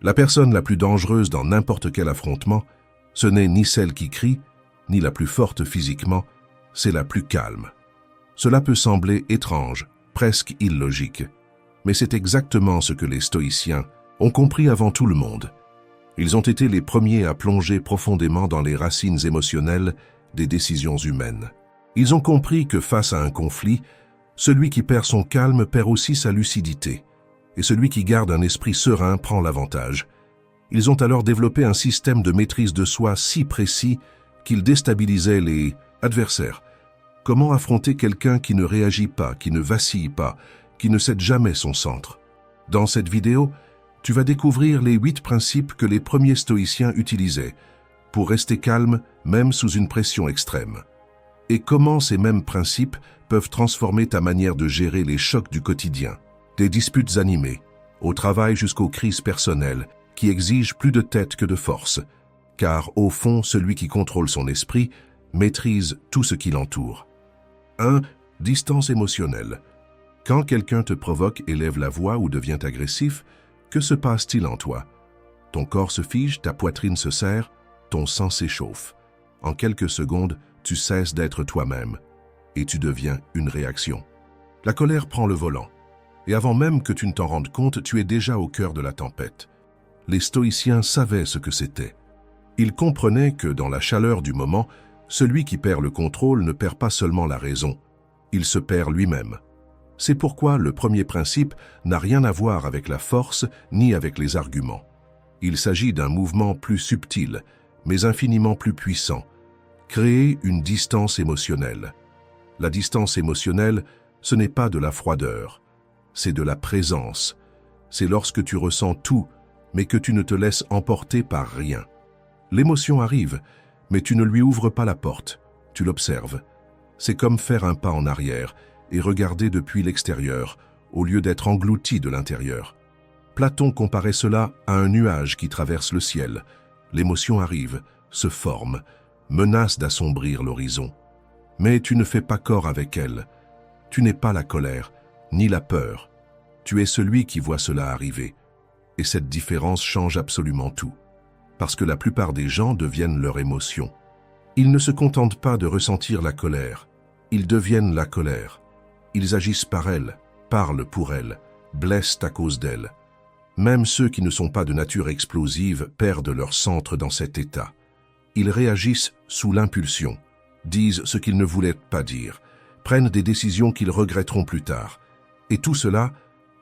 La personne la plus dangereuse dans n'importe quel affrontement, ce n'est ni celle qui crie, ni la plus forte physiquement, c'est la plus calme. Cela peut sembler étrange, presque illogique, mais c'est exactement ce que les stoïciens ont compris avant tout le monde. Ils ont été les premiers à plonger profondément dans les racines émotionnelles des décisions humaines. Ils ont compris que face à un conflit, celui qui perd son calme perd aussi sa lucidité, et celui qui garde un esprit serein prend l'avantage. Ils ont alors développé un système de maîtrise de soi si précis qu'il déstabilisait les adversaires. Comment affronter quelqu'un qui ne réagit pas, qui ne vacille pas, qui ne cède jamais son centre? Dans cette vidéo, tu vas découvrir les 8 principes que les premiers stoïciens utilisaient pour rester calme même sous une pression extrême. Et comment ces mêmes principes peuvent transformer ta manière de gérer les chocs du quotidien, des disputes animées, au travail jusqu'aux crises personnelles qui exigent plus de tête que de force, car au fond, celui qui contrôle son esprit maîtrise tout ce qui l'entoure. 1. Distance émotionnelle. Quand quelqu'un te provoque, élève la voix ou devient agressif, que se passe-t-il en toi? Ton corps se fige, ta poitrine se serre, ton sang s'échauffe. En quelques secondes, tu cesses d'être toi-même et tu deviens une réaction. La colère prend le volant et avant même que tu ne t'en rendes compte, tu es déjà au cœur de la tempête. Les stoïciens savaient ce que c'était. Ils comprenaient que dans la chaleur du moment, celui qui perd le contrôle ne perd pas seulement la raison, il se perd lui-même. C'est pourquoi le premier principe n'a rien à voir avec la force ni avec les arguments. Il s'agit d'un mouvement plus subtil, mais infiniment plus puissant. Créer une distance émotionnelle. La distance émotionnelle, ce n'est pas de la froideur, c'est de la présence. C'est lorsque tu ressens tout, mais que tu ne te laisses emporter par rien. L'émotion arrive, mais tu ne lui ouvres pas la porte, tu l'observes. C'est comme faire un pas en arrière et regarder depuis l'extérieur, au lieu d'être englouti de l'intérieur. Platon comparait cela à un nuage qui traverse le ciel. L'émotion arrive, se forme, menace d'assombrir l'horizon. Mais tu ne fais pas corps avec elle. Tu n'es pas la colère, ni la peur. Tu es celui qui voit cela arriver. Et cette différence change absolument tout. Parce que la plupart des gens deviennent leur émotion. Ils ne se contentent pas de ressentir la colère. Ils deviennent la colère. Ils agissent par elle, parlent pour elle, blessent à cause d'elle. Même ceux qui ne sont pas de nature explosive perdent leur centre dans cet état. Ils réagissent sous l'impulsion, disent ce qu'ils ne voulaient pas dire, prennent des décisions qu'ils regretteront plus tard. Et tout cela,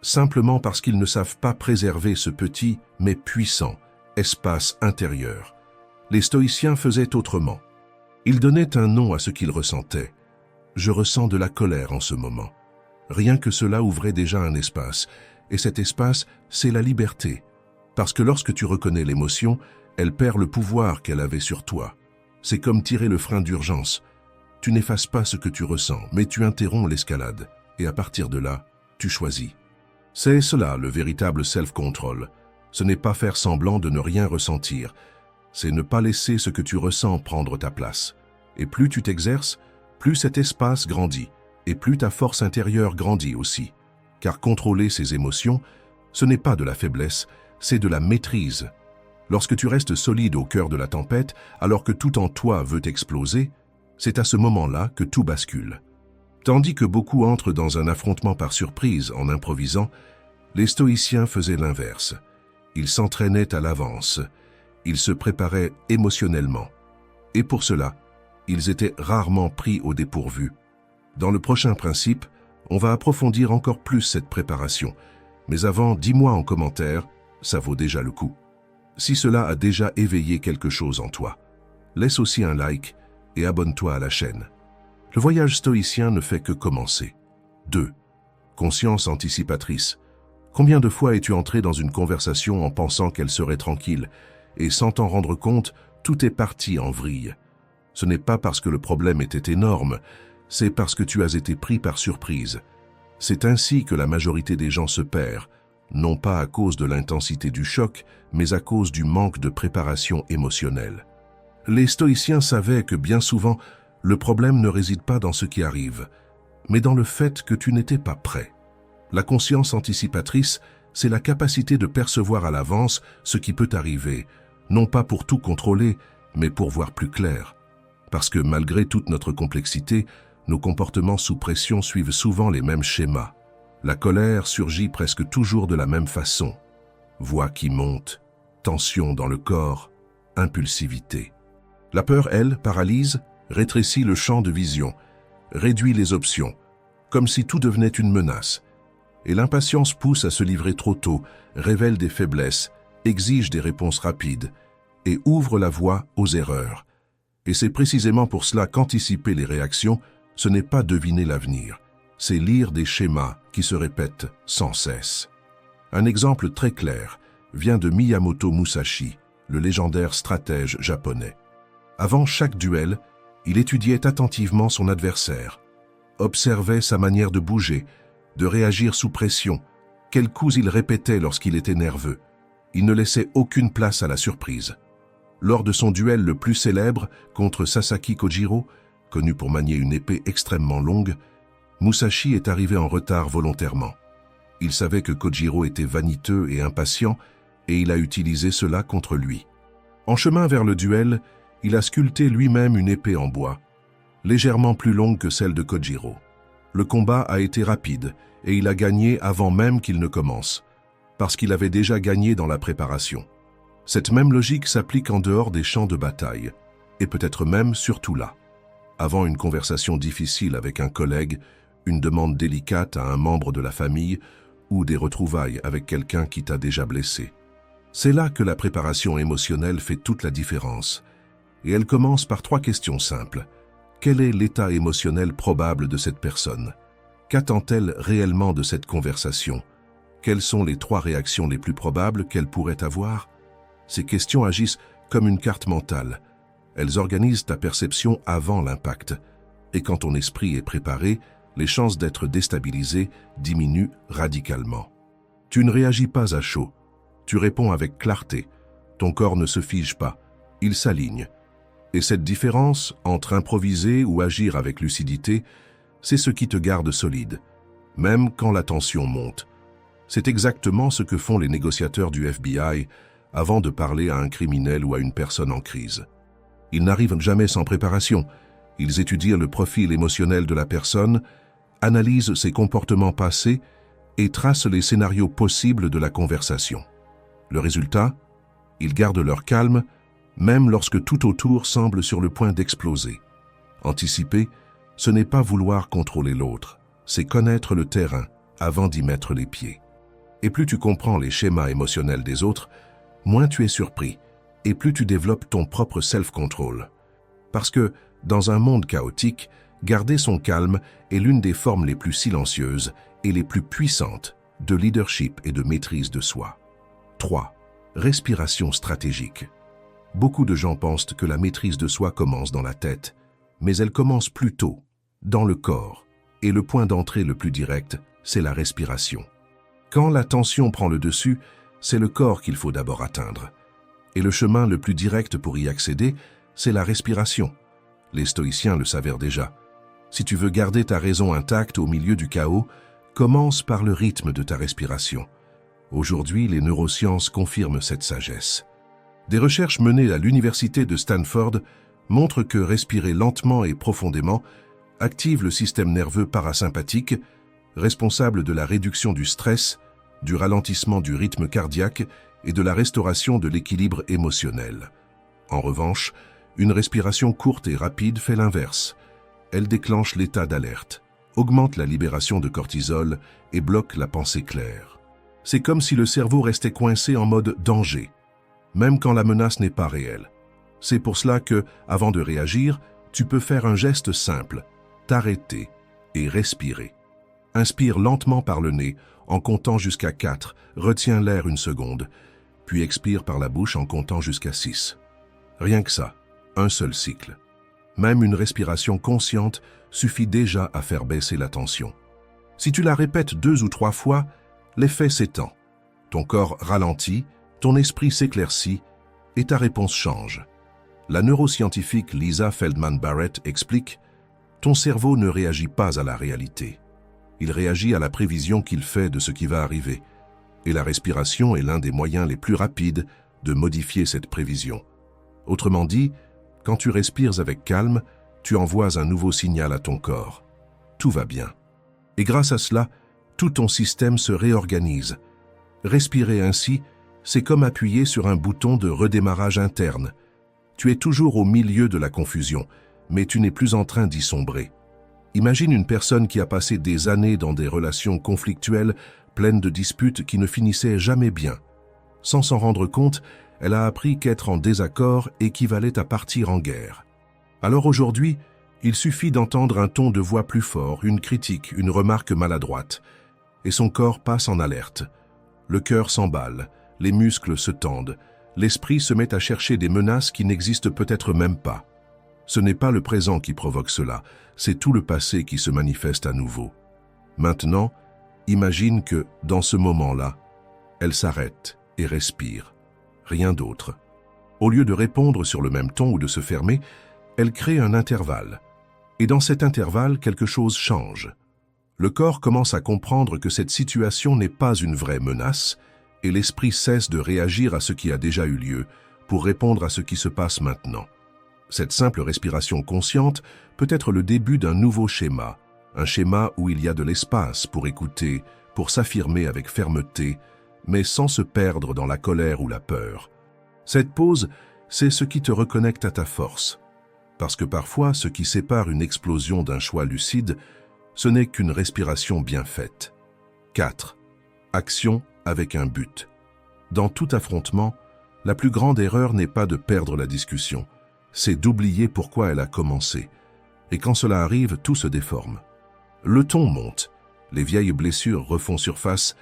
simplement parce qu'ils ne savent pas préserver ce petit, mais puissant, espace intérieur. Les stoïciens faisaient autrement. Ils donnaient un nom à ce qu'ils ressentaient. Je ressens de la colère en ce moment. Rien que cela ouvrait déjà un espace. Et cet espace, c'est la liberté. Parce que lorsque tu reconnais l'émotion, elle perd le pouvoir qu'elle avait sur toi. C'est comme tirer le frein d'urgence. Tu n'effaces pas ce que tu ressens, mais tu interromps l'escalade. Et à partir de là, tu choisis. C'est cela le véritable self-control. Ce n'est pas faire semblant de ne rien ressentir. C'est ne pas laisser ce que tu ressens prendre ta place. Et plus tu t'exerces, plus cet espace grandit. Et plus ta force intérieure grandit aussi. Car contrôler ses émotions, ce n'est pas de la faiblesse, c'est de la maîtrise. Lorsque tu restes solide au cœur de la tempête, alors que tout en toi veut exploser, c'est à ce moment-là que tout bascule. Tandis que beaucoup entrent dans un affrontement par surprise en improvisant, les stoïciens faisaient l'inverse. Ils s'entraînaient à l'avance, ils se préparaient émotionnellement. Et pour cela, ils étaient rarement pris au dépourvu. Dans le prochain principe, on va approfondir encore plus cette préparation. Mais avant, dis-moi en commentaire, ça vaut déjà le coup. Si cela a déjà éveillé quelque chose en toi, laisse aussi un like et abonne-toi à la chaîne. Le voyage stoïcien ne fait que commencer. 2. Conscience anticipatrice. Combien de fois es-tu entré dans une conversation en pensant qu'elle serait tranquille et sans t'en rendre compte, tout est parti en vrille. Ce n'est pas parce que le problème était énorme, c'est parce que tu as été pris par surprise. C'est ainsi que la majorité des gens se perd, non pas à cause de l'intensité du choc, mais à cause du manque de préparation émotionnelle. Les stoïciens savaient que bien souvent, le problème ne réside pas dans ce qui arrive, mais dans le fait que tu n'étais pas prêt. La conscience anticipatrice, c'est la capacité de percevoir à l'avance ce qui peut arriver, non pas pour tout contrôler, mais pour voir plus clair. Parce que malgré toute notre complexité, nos comportements sous pression suivent souvent les mêmes schémas. La colère surgit presque toujours de la même façon. Voix qui monte, tension dans le corps, impulsivité. La peur, elle, paralyse, rétrécit le champ de vision, réduit les options, comme si tout devenait une menace. Et l'impatience pousse à se livrer trop tôt, révèle des faiblesses, exige des réponses rapides et ouvre la voie aux erreurs. Et c'est précisément pour cela qu'anticiper les réactions, ce n'est pas deviner l'avenir, c'est lire des schémas qui se répètent sans cesse. Un exemple très clair vient de Miyamoto Musashi, le légendaire stratège japonais. Avant chaque duel, il étudiait attentivement son adversaire, observait sa manière de bouger, de réagir sous pression, quels coups il répétait lorsqu'il était nerveux. Il ne laissait aucune place à la surprise. Lors de son duel le plus célèbre contre Sasaki Kojiro, connu pour manier une épée extrêmement longue, Musashi est arrivé en retard volontairement. Il savait que Kojiro était vaniteux et impatient et il a utilisé cela contre lui. En chemin vers le duel, il a sculpté lui-même une épée en bois, légèrement plus longue que celle de Kojiro. Le combat a été rapide et il a gagné avant même qu'il ne commence, parce qu'il avait déjà gagné dans la préparation. Cette même logique s'applique en dehors des champs de bataille, et peut-être même surtout là. Avant une conversation difficile avec un collègue, une demande délicate à un membre de la famille ou des retrouvailles avec quelqu'un qui t'a déjà blessé. C'est là que la préparation émotionnelle fait toute la différence. Et elle commence par 3 questions simples. Quel est l'état émotionnel probable de cette personne? Qu'attend-elle réellement de cette conversation? Quelles sont les 3 réactions les plus probables qu'elle pourrait avoir? Ces questions agissent comme une carte mentale. Elles organisent ta perception avant l'impact. Et quand ton esprit est préparé, les chances d'être déstabilisé diminuent radicalement. Tu ne réagis pas à chaud. Tu réponds avec clarté. Ton corps ne se fige pas. Il s'aligne. Et cette différence entre improviser ou agir avec lucidité, c'est ce qui te garde solide, même quand la tension monte. C'est exactement ce que font les négociateurs du FBI avant de parler à un criminel ou à une personne en crise. Ils n'arrivent jamais sans préparation. Ils étudient le profil émotionnel de la personne, analysent ses comportements passés et tracent les scénarios possibles de la conversation. Le résultat, ils gardent leur calme, même lorsque tout autour semble sur le point d'exploser. Anticiper, ce n'est pas vouloir contrôler l'autre, c'est connaître le terrain avant d'y mettre les pieds. Et plus tu comprends les schémas émotionnels des autres, moins tu es surpris, et plus tu développes ton propre self-control. Parce que, dans un monde chaotique, garder son calme est l'une des formes les plus silencieuses et les plus puissantes de leadership et de maîtrise de soi. 3. Respiration stratégique. Beaucoup de gens pensent que la maîtrise de soi commence dans la tête, mais elle commence plutôt dans le corps. Et le point d'entrée le plus direct, c'est la respiration. Quand la tension prend le dessus, c'est le corps qu'il faut d'abord atteindre. Et le chemin le plus direct pour y accéder, c'est la respiration. Les stoïciens le savèrent déjà. Si tu veux garder ta raison intacte au milieu du chaos, commence par le rythme de ta respiration. Aujourd'hui, les neurosciences confirment cette sagesse. Des recherches menées à l'université de Stanford montrent que respirer lentement et profondément active le système nerveux parasympathique, responsable de la réduction du stress, du ralentissement du rythme cardiaque et de la restauration de l'équilibre émotionnel. En revanche, une respiration courte et rapide fait l'inverse. Elle déclenche l'état d'alerte, augmente la libération de cortisol et bloque la pensée claire. C'est comme si le cerveau restait coincé en mode danger, même quand la menace n'est pas réelle. C'est pour cela que, avant de réagir, tu peux faire un geste simple, t'arrêter et respirer. Inspire lentement par le nez en comptant jusqu'à 4, retiens l'air une seconde, puis expire par la bouche en comptant jusqu'à 6. Rien que ça, un seul cycle. Même une respiration consciente suffit déjà à faire baisser la tension. Si tu la répètes 2 ou 3 fois, l'effet s'étend. Ton corps ralentit, ton esprit s'éclaircit et ta réponse change. La neuroscientifique Lisa Feldman Barrett explique « Ton cerveau ne réagit pas à la réalité. Il réagit à la prévision qu'il fait de ce qui va arriver. et la respiration est l'un des moyens les plus rapides de modifier cette prévision. Autrement dit, quand tu respires avec calme, tu envoies un nouveau signal à ton corps. Tout va bien. Et grâce à cela, tout ton système se réorganise. Respirer ainsi, c'est comme appuyer sur un bouton de redémarrage interne. Tu es toujours au milieu de la confusion, mais tu n'es plus en train d'y sombrer. Imagine une personne qui a passé des années dans des relations conflictuelles, pleines de disputes qui ne finissaient jamais bien. Sans s'en rendre compte, elle a appris qu'être en désaccord équivalait à partir en guerre. Alors aujourd'hui, il suffit d'entendre un ton de voix plus fort, une critique, une remarque maladroite, et son corps passe en alerte. Le cœur s'emballe, les muscles se tendent, l'esprit se met à chercher des menaces qui n'existent peut-être même pas. Ce n'est pas le présent qui provoque cela, c'est tout le passé qui se manifeste à nouveau. Maintenant, imagine que, dans ce moment-là, elle s'arrête et respire. Rien d'autre. Au lieu de répondre sur le même ton ou de se fermer, elle crée un intervalle. Et dans cet intervalle, quelque chose change. Le corps commence à comprendre que cette situation n'est pas une vraie menace, et l'esprit cesse de réagir à ce qui a déjà eu lieu pour répondre à ce qui se passe maintenant. Cette simple respiration consciente peut être le début d'un nouveau schéma, un schéma où il y a de l'espace pour écouter, pour s'affirmer avec fermeté, mais sans se perdre dans la colère ou la peur. Cette pause, c'est ce qui te reconnecte à ta force. Parce que parfois, ce qui sépare une explosion d'un choix lucide, ce n'est qu'une respiration bien faite. 4. Action avec un but. Dans tout affrontement, la plus grande erreur n'est pas de perdre la discussion, c'est d'oublier pourquoi elle a commencé. Et quand cela arrive, tout se déforme. Le ton monte, les vieilles blessures refont surface,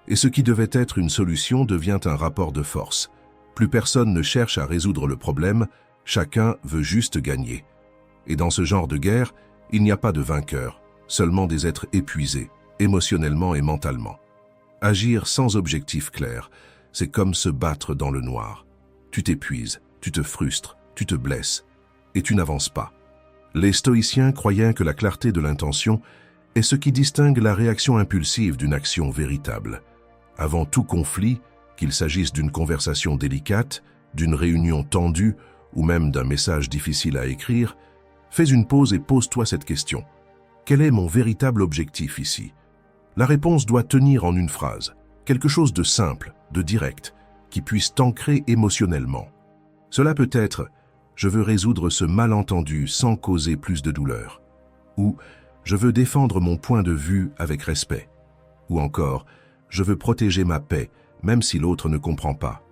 et ce qui devait être une solution devient un rapport de force. Plus personne ne cherche à résoudre le problème, chacun veut juste gagner. Et dans ce genre de guerre, il n'y a pas de vainqueur, seulement des êtres épuisés, émotionnellement et mentalement. Agir sans objectif clair, c'est comme se battre dans le noir. Tu t'épuises, tu te frustres, tu te blesses, et tu n'avances pas. Les stoïciens croyaient que la clarté de l'intention est ce qui distingue la réaction impulsive d'une action véritable. Avant tout conflit, qu'il s'agisse d'une conversation délicate, d'une réunion tendue ou même d'un message difficile à écrire, fais une pause et pose-toi cette question. Quel est mon véritable objectif ici? La réponse doit tenir en une phrase, quelque chose de simple, de direct, qui puisse t'ancrer émotionnellement. Cela peut être « je veux résoudre ce malentendu sans causer plus de douleur » ou « je veux défendre mon point de vue avec respect » ou encore « je veux protéger ma paix, même si l'autre ne comprend pas ».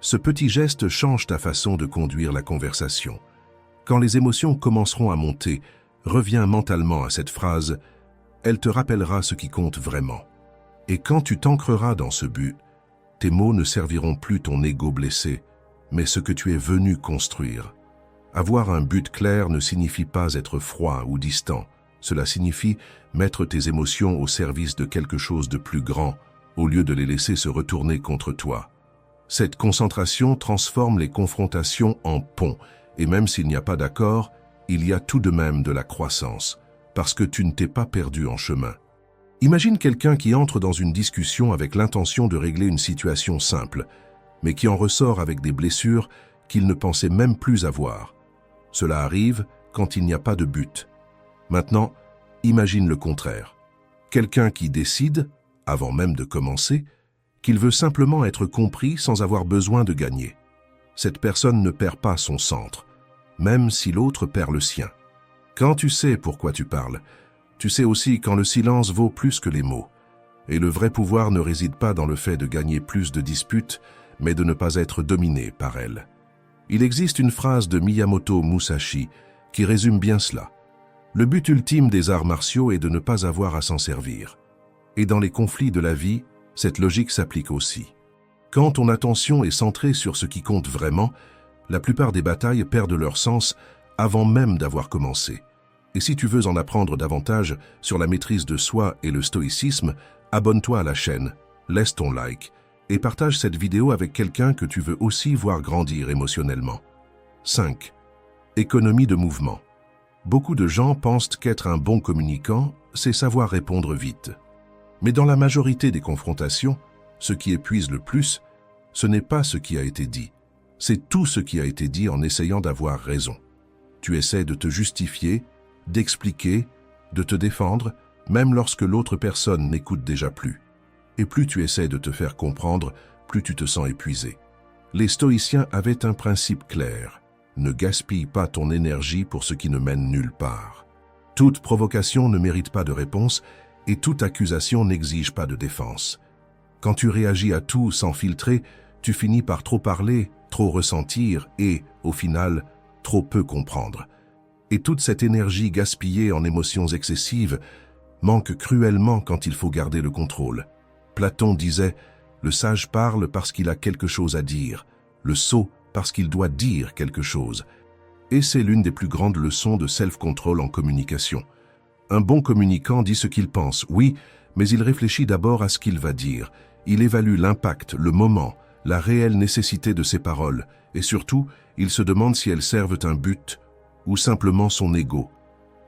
Ce petit geste change ta façon de conduire la conversation. Quand les émotions commenceront à monter, reviens mentalement à cette phrase, elle te rappellera ce qui compte vraiment. Et quand tu t'ancreras dans ce but, tes mots ne serviront plus ton ego blessé, mais ce que tu es venu construire. Avoir un but clair ne signifie pas être froid ou distant. Cela signifie mettre tes émotions au service de quelque chose de plus grand, au lieu de les laisser se retourner contre toi. Cette concentration transforme les confrontations en ponts, et même s'il n'y a pas d'accord, il y a tout de même de la croissance, parce que tu ne t'es pas perdu en chemin. Imagine quelqu'un qui entre dans une discussion avec l'intention de régler une situation simple, mais qui en ressort avec des blessures qu'il ne pensait même plus avoir. Cela arrive quand il n'y a pas de but. Maintenant, imagine le contraire. Quelqu'un qui décide, avant même de commencer, qu'il veut simplement être compris sans avoir besoin de gagner. Cette personne ne perd pas son centre, même si l'autre perd le sien. Quand tu sais pourquoi tu parles, tu sais aussi quand le silence vaut plus que les mots. Et le vrai pouvoir ne réside pas dans le fait de gagner plus de disputes, mais de ne pas être dominé par elles. Il existe une phrase de Miyamoto Musashi qui résume bien cela. Le but ultime des arts martiaux est de ne pas avoir à s'en servir. Et dans les conflits de la vie, cette logique s'applique aussi. Quand ton attention est centrée sur ce qui compte vraiment, la plupart des batailles perdent leur sens avant même d'avoir commencé. Et si tu veux en apprendre davantage sur la maîtrise de soi et le stoïcisme, abonne-toi à la chaîne, laisse ton like et partage cette vidéo avec quelqu'un que tu veux aussi voir grandir émotionnellement. 5. Économie de mouvement. Beaucoup de gens pensent qu'être un bon communicant, c'est savoir répondre vite. Mais dans la majorité des confrontations, Ce qui épuise le plus, ce n'est pas ce qui a été dit, c'est tout ce qui a été dit en essayant d'avoir raison. Tu essaies de te justifier, d'expliquer, de te défendre, même lorsque l'autre personne n'écoute déjà plus. Et plus tu essaies de te faire comprendre, plus tu te sens épuisé. Les stoïciens avaient un principe clair. Ne gaspille pas ton énergie pour ce qui ne mène nulle part. Toute provocation ne mérite pas de réponse et toute accusation n'exige pas de défense. Quand tu réagis à tout sans filtrer, tu finis par trop parler, trop ressentir et, au final, trop peu comprendre. Et toute cette énergie gaspillée en émotions excessives manque cruellement quand il faut garder le contrôle. Platon disait « Le sage parle parce qu'il a quelque chose à dire, le sot parce qu'il doit dire quelque chose. » Et c'est l'une des plus grandes leçons de self-control en communication. Un bon communicant dit ce qu'il pense, oui, mais il réfléchit d'abord à ce qu'il va dire. Il évalue l'impact, le moment, la réelle nécessité de ses paroles, et surtout, il se demande si elles servent un but ou simplement son ego.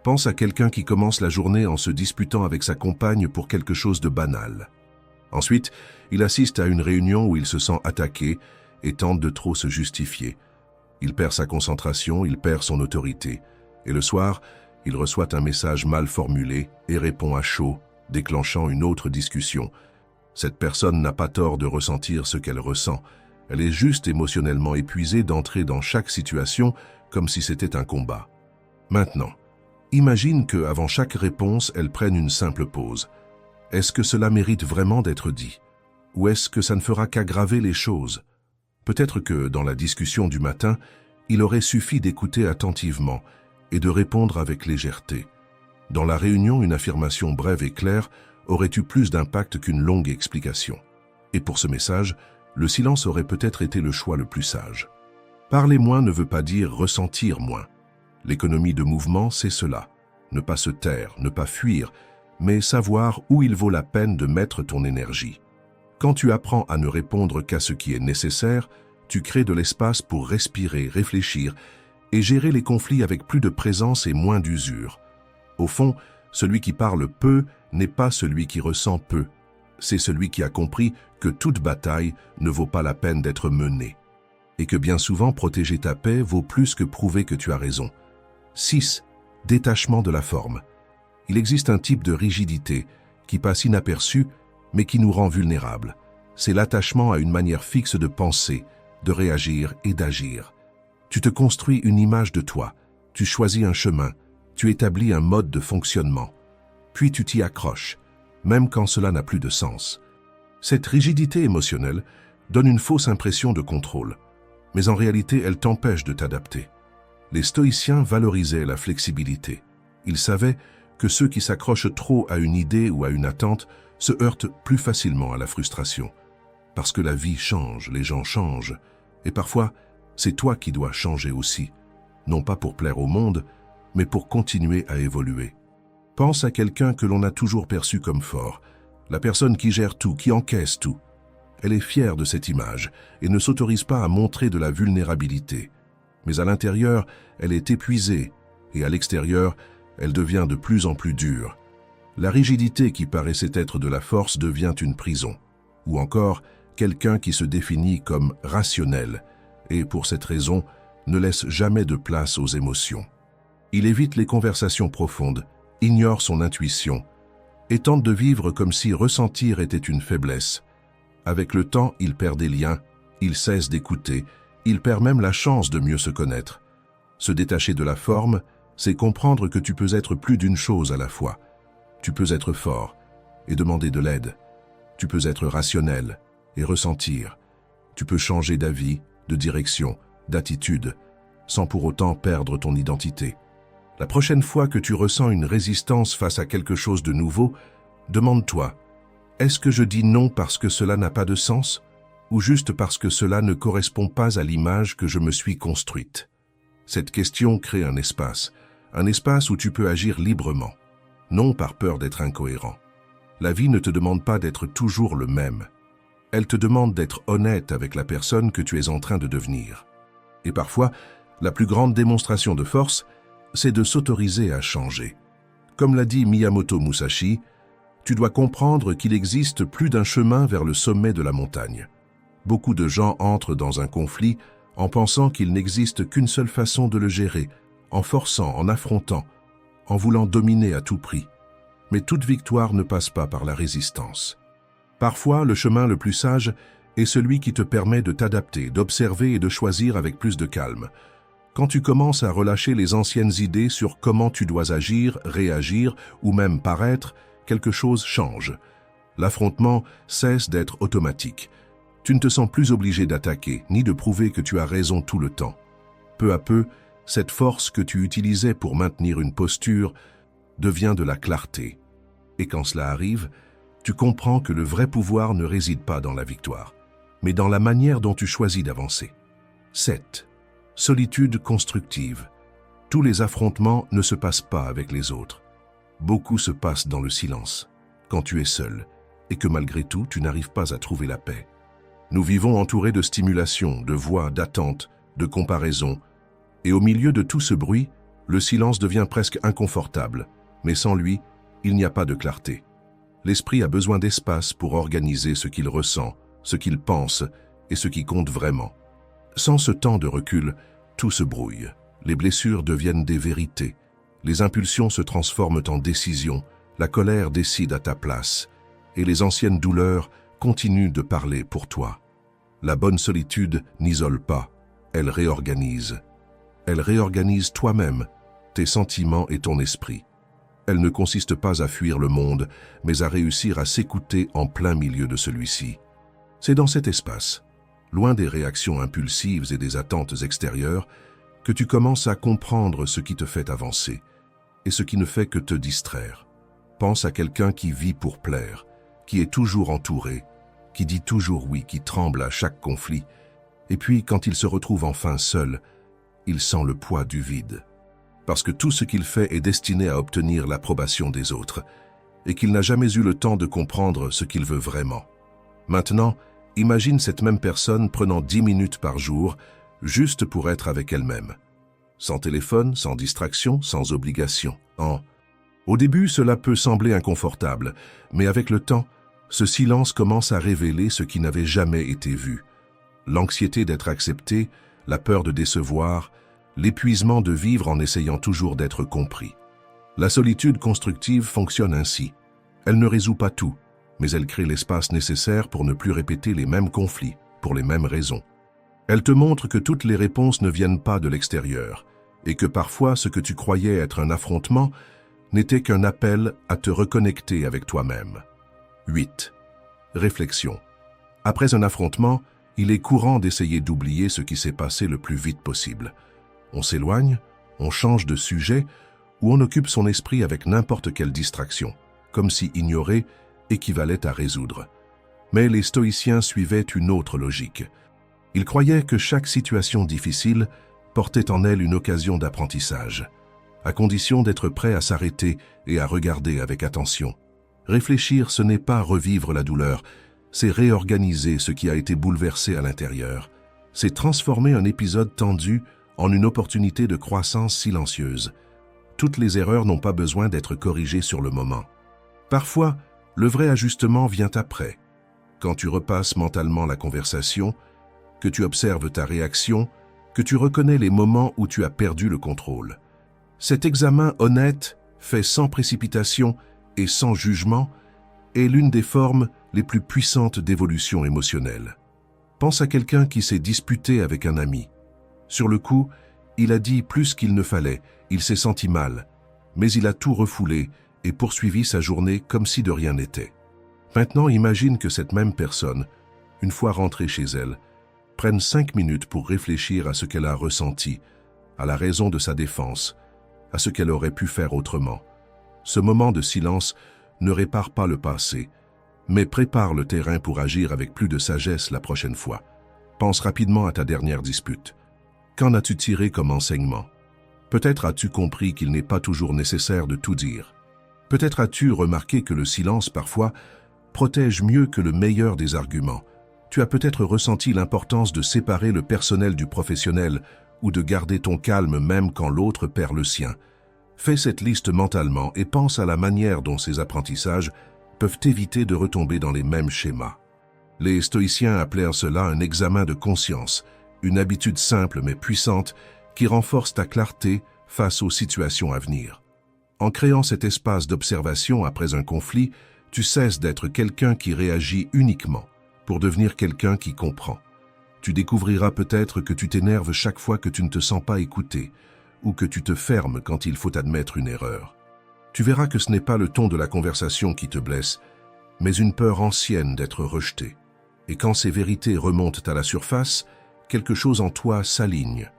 Pense à quelqu'un qui commence la journée en se disputant avec sa compagne pour quelque chose de banal. Ensuite, il assiste à une réunion où il se sent attaqué et tente de trop se justifier. Il perd sa concentration, il perd son autorité. Et le soir, il reçoit un message mal formulé et répond à chaud, déclenchant une autre discussion. Cette personne n'a pas tort de ressentir ce qu'elle ressent. Elle est juste émotionnellement épuisée d'entrer dans chaque situation comme si c'était un combat. Maintenant, imagine que, avant chaque réponse, elle prenne une simple pause. Est-ce que cela mérite vraiment d'être dit? Ou est-ce que ça ne fera qu'aggraver les choses? Peut-être que, dans la discussion du matin, il aurait suffi d'écouter attentivement et de répondre avec légèreté. Dans la réunion, une affirmation brève et claire aurait eu plus d'impact qu'une longue explication. Et pour ce message, le silence aurait peut-être été le choix le plus sage. Parler moins ne veut pas dire ressentir moins. L'économie de mouvement, c'est cela. Ne pas se taire, ne pas fuir, mais savoir où il vaut la peine de mettre ton énergie. Quand tu apprends à ne répondre qu'à ce qui est nécessaire, tu crées de l'espace pour respirer, réfléchir et gérer les conflits avec plus de présence et moins d'usure. Au fond, celui qui parle peu n'est pas celui qui ressent peu. C'est celui qui a compris que toute bataille ne vaut pas la peine d'être menée. Et que bien souvent, protéger ta paix vaut plus que prouver que tu as raison. 6. Détachement de la forme. Il existe un type de rigidité qui passe inaperçu, mais qui nous rend vulnérables. C'est l'attachement à une manière fixe de penser, de réagir et d'agir. Tu te construis une image de toi, tu choisis un chemin, tu établis un mode de fonctionnement. Puis tu t'y accroches, même quand cela n'a plus de sens. Cette rigidité émotionnelle donne une fausse impression de contrôle, mais en réalité elle t'empêche de t'adapter. Les stoïciens valorisaient la flexibilité. Ils savaient que ceux qui s'accrochent trop à une idée ou à une attente se heurtent plus facilement à la frustration. Parce que la vie change, les gens changent, et parfois, c'est toi qui dois changer aussi, non pas pour plaire au monde, mais pour continuer à évoluer. Pense à quelqu'un que l'on a toujours perçu comme fort, la personne qui gère tout, qui encaisse tout. Elle est fière de cette image et ne s'autorise pas à montrer de la vulnérabilité. Mais à l'intérieur, elle est épuisée, et à l'extérieur, elle devient de plus en plus dure. La rigidité qui paraissait être de la force devient une prison, ou encore quelqu'un qui se définit comme rationnel, et pour cette raison, ne laisse jamais de place aux émotions. Il évite les conversations profondes, ignore son intuition, et tente de vivre comme si ressentir était une faiblesse. Avec le temps, il perd des liens, il cesse d'écouter, il perd même la chance de mieux se connaître. Se détacher de la forme, c'est comprendre que tu peux être plus d'une chose à la fois. Tu peux être fort et demander de l'aide. Tu peux être rationnel et ressentir. Tu peux changer d'avis, de direction, d'attitude, sans pour autant perdre ton identité. La prochaine fois que tu ressens une résistance face à quelque chose de nouveau, demande-toi, est-ce que je dis non parce que cela n'a pas de sens, ou juste parce que cela ne correspond pas à l'image que je me suis construite? Cette question crée un espace où tu peux agir librement, non par peur d'être incohérent. La vie ne te demande pas d'être toujours le même. Elle te demande d'être honnête avec la personne que tu es en train de devenir. Et parfois, la plus grande démonstration de force, c'est de s'autoriser à changer. Comme l'a dit Miyamoto Musashi, Tu dois comprendre qu'il existe plus d'un chemin vers le sommet de la montagne. Beaucoup de gens entrent dans un conflit en pensant qu'il n'existe qu'une seule façon de le gérer, en forçant, en affrontant, en voulant dominer à tout prix. Mais toute victoire ne passe pas par la résistance. Parfois, le chemin le plus sage est celui qui te permet de t'adapter, d'observer et de choisir avec plus de calme. Quand tu commences à relâcher les anciennes idées sur comment tu dois agir, réagir ou même paraître, quelque chose change. L'affrontement cesse d'être automatique. Tu ne te sens plus obligé d'attaquer, ni de prouver que tu as raison tout le temps. Peu à peu, cette force que tu utilisais pour maintenir une posture devient de la clarté. Et quand cela arrive, tu comprends que le vrai pouvoir ne réside pas dans la victoire, mais dans la manière dont tu choisis d'avancer. 7. Solitude constructive. Tous les affrontements ne se passent pas avec les autres. Beaucoup se passent dans le silence, quand tu es seul, et que malgré tout, tu n'arrives pas à trouver la paix. Nous vivons entourés de stimulation, de voix, d'attentes, de comparaisons, et au milieu de tout ce bruit, le silence devient presque inconfortable, mais sans lui, il n'y a pas de clarté. L'esprit a besoin d'espace pour organiser ce qu'il ressent, ce qu'il pense et ce qui compte vraiment. Sans ce temps de recul, tout se brouille. Les blessures deviennent des vérités. Les impulsions se transforment en décisions. La colère décide à ta place. Et les anciennes douleurs continuent de parler pour toi. La bonne solitude n'isole pas. Elle réorganise. Elle réorganise toi-même, tes sentiments et ton esprit. Elle ne consiste pas à fuir le monde, mais à réussir à s'écouter en plein milieu de celui-ci. C'est dans cet espace, loin des réactions impulsives et des attentes extérieures, que tu commences à comprendre ce qui te fait avancer et ce qui ne fait que te distraire. Pense à quelqu'un qui vit pour plaire, qui est toujours entouré, qui dit toujours oui, qui tremble à chaque conflit, et puis quand il se retrouve enfin seul, il sent le poids du vide. Parce que tout ce qu'il fait est destiné à obtenir l'approbation des autres, et qu'il n'a jamais eu le temps de comprendre ce qu'il veut vraiment. Maintenant, imagine cette même personne prenant 10 minutes par jour, juste pour être avec elle-même. Sans téléphone, sans distraction, sans obligation. Au début, cela peut sembler inconfortable, mais avec le temps, ce silence commence à révéler ce qui n'avait jamais été vu. L'anxiété d'être accepté, la peur de décevoir, l'épuisement de vivre en essayant toujours d'être compris. La solitude constructive fonctionne ainsi. Elle ne résout pas tout, mais elle crée l'espace nécessaire pour ne plus répéter les mêmes conflits, pour les mêmes raisons. Elle te montre que toutes les réponses ne viennent pas de l'extérieur, et que parfois ce que tu croyais être un affrontement n'était qu'un appel à te reconnecter avec toi-même. 8. Réflexion. Après un affrontement, il est courant d'essayer d'oublier ce qui s'est passé le plus vite possible. On s'éloigne, on change de sujet, ou on occupe son esprit avec n'importe quelle distraction, comme si ignorer équivalait à résoudre. Mais les stoïciens suivaient une autre logique. Ils croyaient que chaque situation difficile portait en elle une occasion d'apprentissage, à condition d'être prêt à s'arrêter et à regarder avec attention. Réfléchir, ce n'est pas revivre la douleur, c'est réorganiser ce qui a été bouleversé à l'intérieur. C'est transformer un épisode tendu en une opportunité de croissance silencieuse. Toutes les erreurs n'ont pas besoin d'être corrigées sur le moment. Parfois, le vrai ajustement vient après. Quand tu repasses mentalement la conversation, que tu observes ta réaction, que tu reconnais les moments où tu as perdu le contrôle. Cet examen honnête, fait sans précipitation et sans jugement, est l'une des formes les plus puissantes d'évolution émotionnelle. Pense à quelqu'un qui s'est disputé avec un ami. Sur le coup, il a dit plus qu'il ne fallait, il s'est senti mal, mais il a tout refoulé et poursuivi sa journée comme si de rien n'était. Maintenant, imagine que cette même personne, une fois rentrée chez elle, prenne 5 minutes pour réfléchir à ce qu'elle a ressenti, à la raison de sa défense, à ce qu'elle aurait pu faire autrement. Ce moment de silence ne répare pas le passé, mais prépare le terrain pour agir avec plus de sagesse la prochaine fois. Pense rapidement à ta dernière dispute. Qu'en as-tu tiré comme enseignement? Peut-être as-tu compris qu'il n'est pas toujours nécessaire de tout dire. Peut-être as-tu remarqué que le silence, parfois, protège mieux que le meilleur des arguments. Tu as peut-être ressenti l'importance de séparer le personnel du professionnel ou de garder ton calme même quand l'autre perd le sien. Fais cette liste mentalement et pense à la manière dont ces apprentissages peuvent éviter de retomber dans les mêmes schémas. Les stoïciens appelèrent cela un examen de conscience, une habitude simple mais puissante qui renforce ta clarté face aux situations à venir. En créant cet espace d'observation après un conflit, tu cesses d'être quelqu'un qui réagit uniquement pour devenir quelqu'un qui comprend. Tu découvriras peut-être que tu t'énerves chaque fois que tu ne te sens pas écouté ou que tu te fermes quand il faut admettre une erreur. Tu verras que ce n'est pas le ton de la conversation qui te blesse, mais une peur ancienne d'être rejeté. Et quand ces vérités remontent à la surface, quelque chose en toi s'aligne.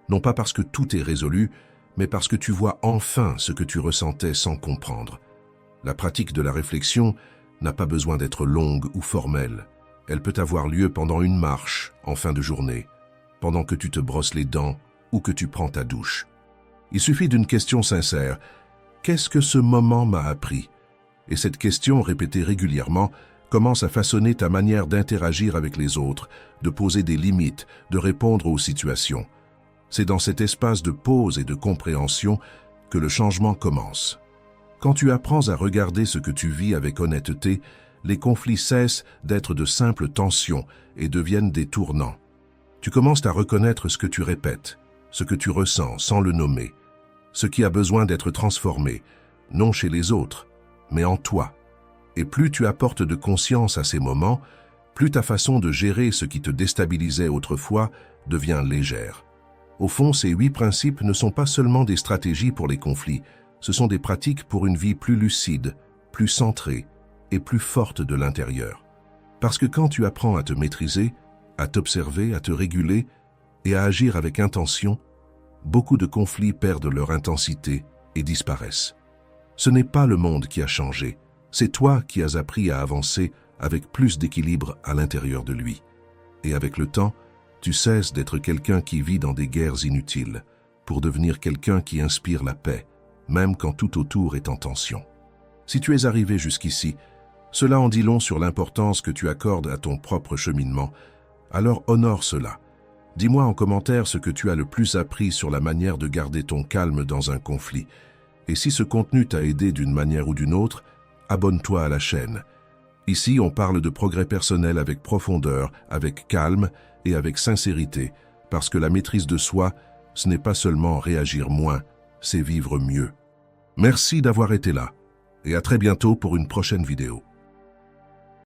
Non pas parce que tout est résolu, mais parce que tu vois enfin ce que tu ressentais sans comprendre. La pratique de la réflexion n'a pas besoin d'être longue ou formelle. Elle peut avoir lieu pendant une marche, en fin de journée, pendant que tu te brosses les dents ou que tu prends ta douche. Il suffit d'une question sincère. Qu'est-ce que ce moment m'a appris? Et cette question, répétée régulièrement, commence à façonner ta manière d'interagir avec les autres, de poser des limites, de répondre aux situations. C'est dans cet espace de pause et de compréhension que le changement commence. Quand tu apprends à regarder ce que tu vis avec honnêteté, les conflits cessent d'être de simples tensions et deviennent des tournants. Tu commences à reconnaître ce que tu répètes, ce que tu ressens sans le nommer, ce qui a besoin d'être transformé, non chez les autres, mais en toi. Et plus tu apportes de conscience à ces moments, plus ta façon de gérer ce qui te déstabilisait autrefois devient légère. Au fond, ces 8 principes ne sont pas seulement des stratégies pour les conflits, ce sont des pratiques pour une vie plus lucide, plus centrée et plus forte de l'intérieur. Parce que quand tu apprends à te maîtriser, à t'observer, à te réguler et à agir avec intention, beaucoup de conflits perdent leur intensité et disparaissent. Ce n'est pas le monde qui a changé, c'est toi qui as appris à avancer avec plus d'équilibre à l'intérieur de lui. Et avec le temps, tu cesses d'être quelqu'un qui vit dans des guerres inutiles, pour devenir quelqu'un qui inspire la paix, même quand tout autour est en tension. Si tu es arrivé jusqu'ici, cela en dit long sur l'importance que tu accordes à ton propre cheminement, alors honore cela. Dis-moi en commentaire ce que tu as le plus appris sur la manière de garder ton calme dans un conflit. Et si ce contenu t'a aidé d'une manière ou d'une autre, abonne-toi à la chaîne. Ici, on parle de progrès personnel avec profondeur, avec calme et avec sincérité, parce que la maîtrise de soi, ce n'est pas seulement réagir moins, c'est vivre mieux. Merci d'avoir été là, et à très bientôt pour une prochaine vidéo.